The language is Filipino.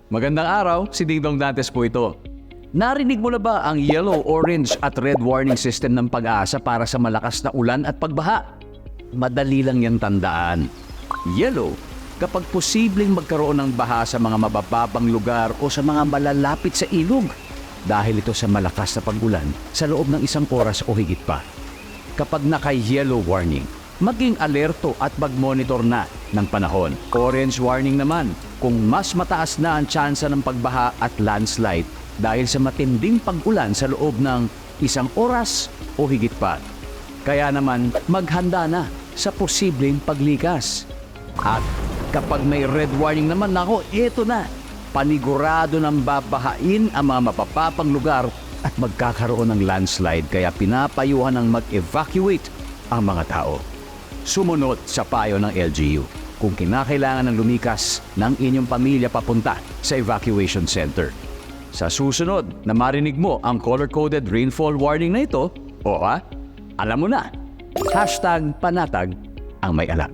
Magandang araw, si Dingdong Dantes po ito. Narinig mo na ba ang yellow, orange at red warning system ng Pag-asa para sa malakas na ulan at pagbaha? Madali lang yan tandaan. Yellow, kapag posibleng magkaroon ng baha sa mga mabababang lugar o sa mga malalapit sa ilog. Dahil ito sa malakas na pag-ulan sa loob ng 1 oras o higit pa. Kapag naka-yellow warning, maging alerto at mag-monitor na ng panahon. Orange warning naman kung mas mataas na ang tsansa ng pagbaha at landslide dahil sa matinding pag-ulan sa loob ng 1 oras o higit pa. Kaya naman maghanda na sa posibleng paglikas. At kapag may red warning naman, nako, eto na. Panigurado ng babahain ang mga mapapapang lugar at magkakaroon ng landslide kaya pinapayuhan ng mag-evacuate ang mga tao. Sumunod sa payo ng LGU kung kinakailangan ng lumikas ng inyong pamilya papunta sa evacuation center. Sa susunod na marinig mo ang color-coded rainfall warning na ito, alam mo na, #panatag ang may alam.